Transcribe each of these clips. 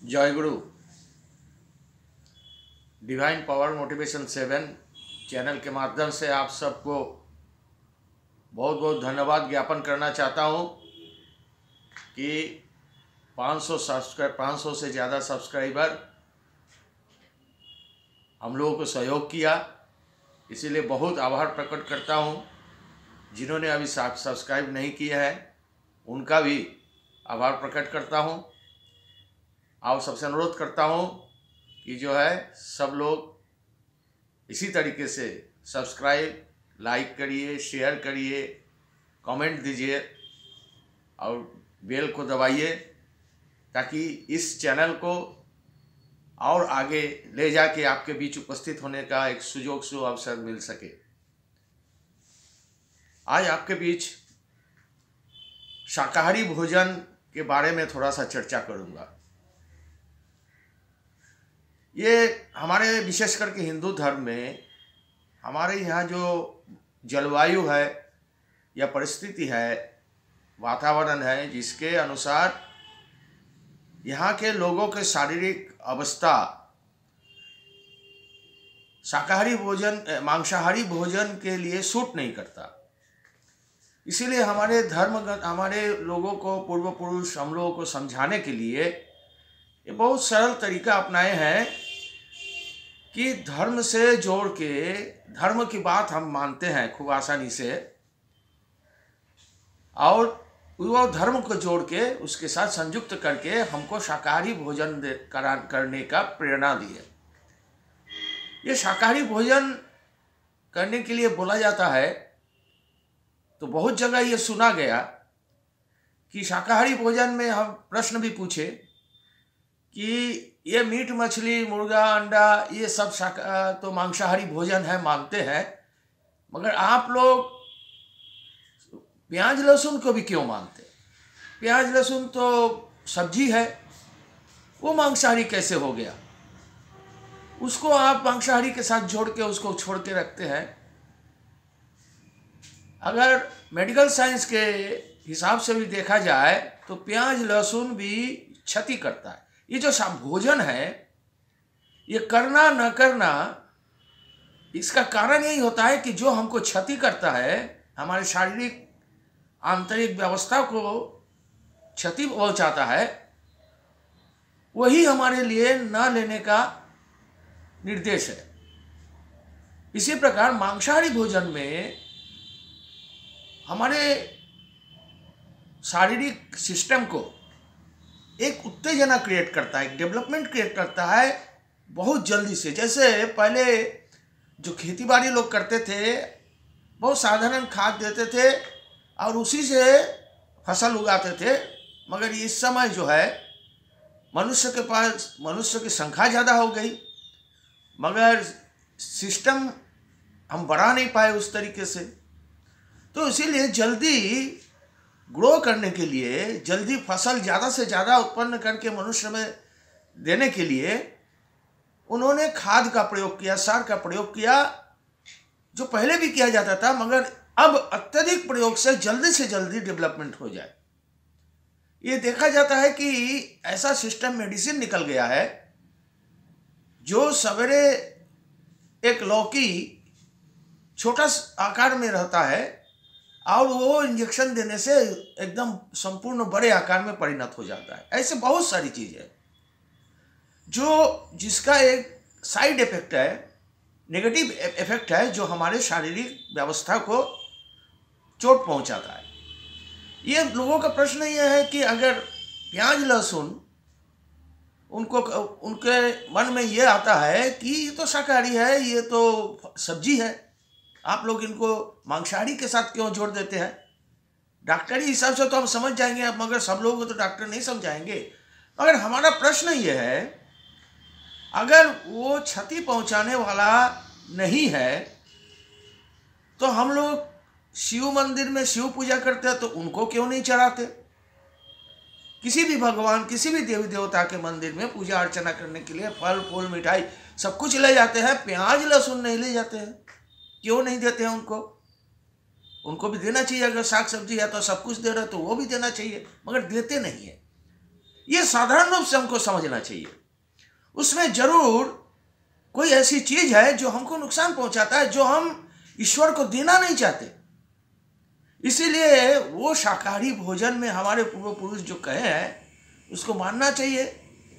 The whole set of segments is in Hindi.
जय गुरु। डिवाइन पावर मोटिवेशन 7 चैनल के माध्यम से आप सबको बहुत बहुत धन्यवाद ज्ञापन करना चाहता हूं कि 500 से ज़्यादा सब्सक्राइबर हम लोगों को सहयोग किया, इसीलिए बहुत आभार प्रकट करता हूं। जिन्होंने अभी सब्सक्राइब नहीं किया है उनका भी आभार प्रकट करता हूं। आप सबसे अनुरोध करता हूं कि जो है सब लोग इसी तरीके से सब्सक्राइब, लाइक करिए, शेयर करिए, कमेंट दीजिए और बेल को दबाइए ताकि इस चैनल को और आगे ले जाके आपके बीच उपस्थित होने का एक सुयोग अवसर मिल सके। आज आपके बीच शाकाहारी भोजन के बारे में थोड़ा सा चर्चा करूंगा। ये हमारे विशेष करके हिंदू धर्म में हमारे यहाँ जो जलवायु है या परिस्थिति है, वातावरण है, जिसके अनुसार यहाँ के लोगों के शारीरिक अवस्था शाकाहारी भोजन, मांसाहारी भोजन के लिए सूट नहीं करता। इसीलिए हमारे हमारे लोगों को, पूर्व पुरुष हम लोगों को समझाने के लिए ये बहुत सरल तरीका अपनाए हैं कि धर्म से जोड़ के, धर्म की बात हम मानते हैं खूब आसानी से, और वो धर्म को जोड़ के उसके साथ संयुक्त करके हमको शाकाहारी भोजन करने का प्रेरणा दिए। ये शाकाहारी भोजन करने के लिए बोला जाता है तो बहुत जगह ये सुना गया कि शाकाहारी भोजन में हम प्रश्न भी पूछे कि ये मीट, मछली, मुर्गा, अंडा ये सब तो मांसाहारी भोजन है, मानते हैं, मगर आप लोग प्याज लहसुन को भी क्यों मानते? प्याज लहसुन तो सब्जी है, वो मांसाहारी कैसे हो गया? उसको आप मांसाहारी के साथ जोड़ के उसको छोड़ के रखते हैं। अगर मेडिकल साइंस के हिसाब से भी देखा जाए तो प्याज लहसुन भी क्षति करता है। ये जो भोजन है, ये करना न करना, इसका कारण यही होता है कि जो हमको क्षति करता है, हमारे शारीरिक आंतरिक व्यवस्था को क्षति पहुंचाता है, वही हमारे लिए न लेने का निर्देश है। इसी प्रकार मांसाहारी भोजन में हमारे शारीरिक सिस्टम को एक उत्तेजना क्रिएट करता है, एक डेवलपमेंट क्रिएट करता है बहुत जल्दी से। जैसे पहले जो खेती बाड़ी लोग करते थे, बहुत साधारण खाद देते थे और उसी से फसल उगाते थे, मगर इस समय जो है मनुष्य की संख्या ज़्यादा हो गई, मगर सिस्टम हम बढ़ा नहीं पाए उस तरीके से। तो इसीलिए जल्दी ग्रो करने के लिए, जल्दी फसल ज़्यादा से ज़्यादा उत्पन्न करके मनुष्य में देने के लिए उन्होंने खाद का प्रयोग किया, सार का प्रयोग किया, जो पहले भी किया जाता था, मगर अब अत्यधिक प्रयोग से जल्दी डेवलपमेंट हो जाए। ये देखा जाता है कि ऐसा सिस्टम मेडिसिन निकल गया है जो सवेरे एक लौकी छोटा आकार में रहता है और वो इंजेक्शन देने से एकदम संपूर्ण बड़े आकार में परिणत हो जाता है। ऐसे बहुत सारी चीज़ें जिसका एक साइड इफेक्ट है, नेगेटिव इफेक्ट है, जो हमारे शारीरिक व्यवस्था को चोट पहुंचाता है। ये लोगों का प्रश्न ये है कि अगर प्याज लहसुन, उनके मन में ये आता है कि ये तो शाकाहारी है, ये तो सब्जी है, आप लोग इनको मांसाहारी के साथ क्यों जोड़ देते हैं? डॉक्टरी हिसाब से तो हम समझ जाएंगे, मगर सब लोगों को तो डॉक्टर नहीं समझाएंगे। मगर हमारा प्रश्न ये है, अगर वो क्षति पहुंचाने वाला नहीं है तो हम लोग शिव मंदिर में शिव पूजा करते हैं तो उनको क्यों नहीं चढ़ाते? किसी भी भगवान, किसी भी देवी देवता के मंदिर में पूजा अर्चना करने के लिए फल फूल मिठाई सब कुछ ले जाते हैं, प्याज लहसुन नहीं ले जाते हैं। क्यों नहीं देते हैं उनको भी देना चाहिए। अगर साग सब्जी है तो सब कुछ दे रहे तो वो भी देना चाहिए, मगर देते नहीं है। ये साधारण रूप से हमको समझना चाहिए। उसमें जरूर कोई ऐसी चीज है जो हमको नुकसान पहुंचाता है, जो हम ईश्वर को देना नहीं चाहते। इसीलिए वो शाकाहारी भोजन में हमारे पूर्व पुरुष जो कहे हैं उसको मानना चाहिए।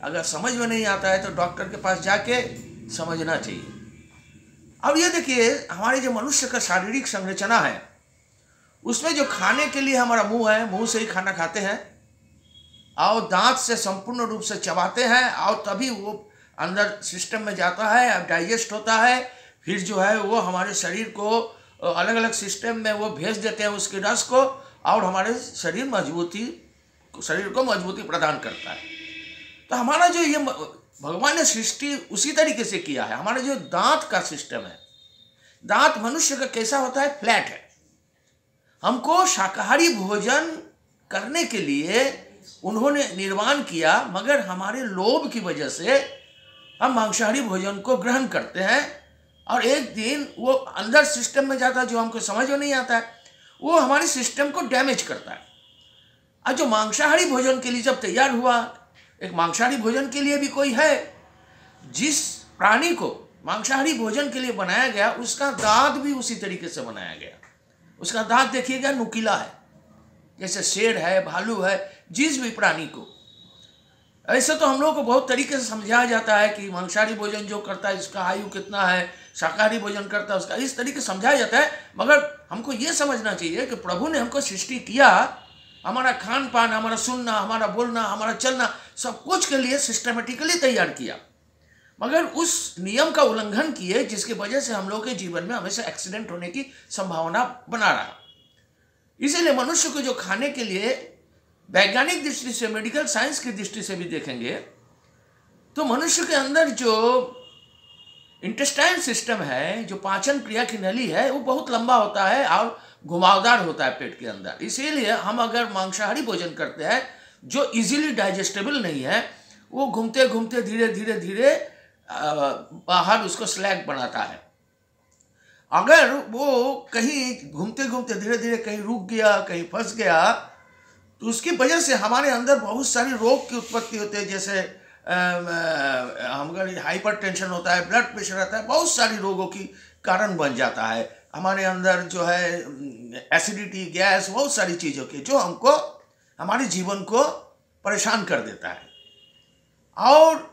अगर समझ में नहीं आता है तो डॉक्टर के पास जाके समझना चाहिए। अब ये देखिए, हमारे जो मनुष्य का शारीरिक संरचना है उसमें जो खाने के लिए हमारा मुंह है, मुंह से ही खाना खाते हैं और दांत से संपूर्ण रूप से चबाते हैं और तभी वो अंदर सिस्टम में जाता है, अब डाइजेस्ट होता है। फिर जो है वो हमारे शरीर को अलग अलग सिस्टम में वो भेज देते हैं उसके रस को, और हमारे शरीर को मजबूती प्रदान करता है। तो हमारा जो ये भगवान ने सृष्टि उसी तरीके से किया है। हमारा जो दांत का सिस्टम है, दांत मनुष्य का कैसा होता है, फ्लैट है। हमको शाकाहारी भोजन करने के लिए उन्होंने निर्माण किया, मगर हमारे लोभ की वजह से हम मांसाहारी भोजन को ग्रहण करते हैं और एक दिन वो अंदर सिस्टम में जाता है, जो हमको समझ में नहीं आता है, वो हमारे सिस्टम को डैमेज करता है। और जो मांसाहारी भोजन के लिए जब तैयार हुआ, एक मांसाहारी भोजन के लिए भी कोई है, जिस प्राणी को मांसाहारी भोजन के लिए बनाया गया उसका दांत भी उसी तरीके से बनाया गया। उसका दांत देखिएगा नुकीला है, जैसे शेर है, भालू है, जिस भी प्राणी को। ऐसे तो हम लोगों को बहुत तरीके से समझाया जाता है कि मांसाहारी भोजन जो करता है इसका आयु कितना है, शाकाहारी भोजन करता है उसका, इस तरीके से समझाया जाता है। मगर हमको ये समझना चाहिए कि प्रभु ने हमको सृष्टि किया, हमारा खान पान, हमारा सुनना, हमारा बोलना, हमारा चलना, सब कुछ के लिए सिस्टमेटिकली तैयार किया, मगर उस नियम का उल्लंघन किए जिसकी वजह से हम लोग के जीवन में हमेशा एक्सीडेंट होने की संभावना बना रहा। इसीलिए मनुष्य को जो खाने के लिए वैज्ञानिक दृष्टि से, मेडिकल साइंस की दृष्टि से भी देखेंगे तो मनुष्य के अंदर जो इंटेस्टाइन सिस्टम है, जो पाचन क्रिया की नली है, वो बहुत लंबा होता है और घुमावदार होता है पेट के अंदर। इसीलिए हम अगर मांसाहारी भोजन करते हैं जो इजीली डाइजेस्टेबल नहीं है, वो घूमते घूमते धीरे धीरे धीरे बाहर उसको स्लैग बनाता है। अगर वो कहीं घूमते घूमते धीरे धीरे कहीं रुक गया, कहीं फंस गया, तो उसकी वजह से हमारे अंदर बहुत सारी रोग की उत्पत्ति होती है। जैसे हमारे हाइपर टेंशन होता है, ब्लड प्रेशर आता है, बहुत सारी रोगों की कारण बन जाता है। हमारे अंदर जो है एसिडिटी, गैस, बहुत सारी चीज़ों की, जो हमको हमारे जीवन को परेशान कर देता है। और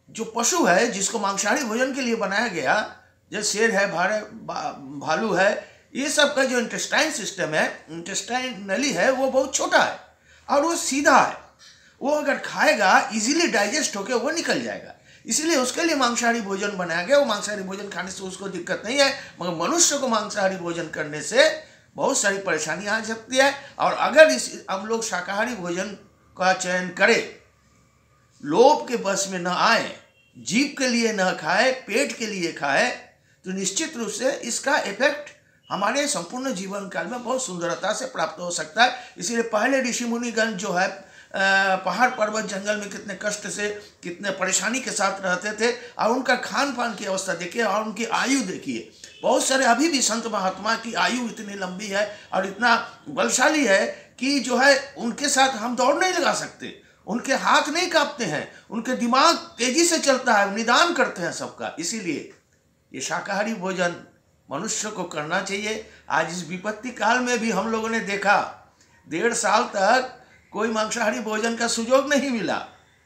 जो पशु है जिसको मांसाहारी भोजन के लिए बनाया गया, जैसे शेर है, भालू है, ये सब का जो इंटेस्टाइन सिस्टम है, इंटेस्टाइन नली है, वो बहुत छोटा है और वो सीधा है। वो अगर खाएगा इजीली डाइजेस्ट होकर वो निकल जाएगा। इसीलिए उसके लिए मांसाहारी भोजन बनाया गया। वो मांसाहारी भोजन खाने से उसको दिक्कत नहीं है, मगर मनुष्य को मांसाहारी भोजन करने से बहुत सारी परेशानियाँ आ सकती है। और अगर हम लोग शाकाहारी भोजन का चयन करें, लोभ के बस में न आए, जीभ के लिए न खाए, पेट के लिए खाए, तो निश्चित रूप से इसका इफेक्ट हमारे संपूर्ण जीवन काल में बहुत सुंदरता से प्राप्त हो सकता है। इसीलिए पहले ऋषि मुनिगण जो है पहाड़ पर्वत जंगल में कितने कष्ट से, कितने परेशानी के साथ रहते थे, और उनका खान पान की अवस्था देखिए और उनकी आयु देखिए। बहुत सारे अभी भी संत महात्मा की आयु इतनी लंबी है और इतना बलशाली है कि जो है उनके साथ हम दौड़ नहीं लगा सकते, उनके हाथ नहीं कांपते हैं, उनके दिमाग तेजी से चलता है, निदान करते हैं सबका। इसीलिए ये शाकाहारी भोजन मनुष्य को करना चाहिए। आज इस विपत्ति काल में भी हम लोगों ने देखा 1.5 साल तक कोई मांसाहारी भोजन का सुयोग नहीं मिला।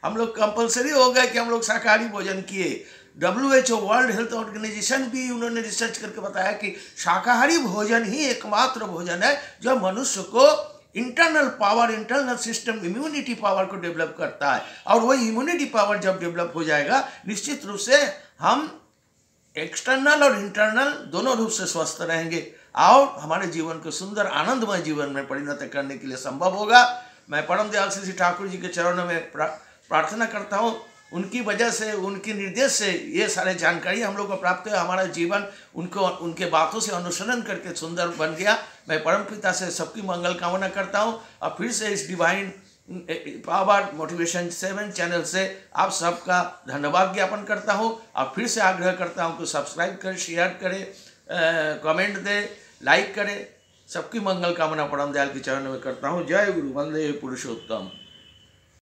हम लोग कंपलसरी हो गए कि हम लोग शाकाहारी भोजन किए। WHO वर्ल्ड हेल्थ ऑर्गेनाइजेशन भी उन्होंने रिसर्च करके बताया कि शाकाहारी भोजन ही एकमात्र भोजन है जो मनुष्य को internal power, internal system, immunity power को डेवलप करता है। और वही इम्यूनिटी पावर जब डेवलप हो जाएगा, निश्चित रूप से हम एक्सटर्नल और इंटरनल दोनों रूप से स्वस्थ रहेंगे और हमारे जीवन को सुंदर आनंदमय जीवन में परिणत करने के लिए संभव होगा। मैं परम दयाल श्री ठाकुर जी के चरणों में प्रार्थना करता हूँ। उनकी वजह से, उनके निर्देश से ये सारे जानकारी हम लोग को प्राप्त है। हमारा जीवन उनके बातों से अनुसरण करके सुंदर बन गया। मैं परम पिता से सबकी मंगल कामना करता हूँ और फिर से इस डिवाइन पावर मोटिवेशन 7 चैनल से आप सबका धन्यवाद ज्ञापन करता हूँ और फिर से आग्रह करता हूँ कि सब्सक्राइब करें, शेयर करें, कमेंट दें, लाइक करें। सबकी मंगल कामना परम दयाल के चरणों में करता हूँ। जय गुरु, वंदे पुरुषोत्तम।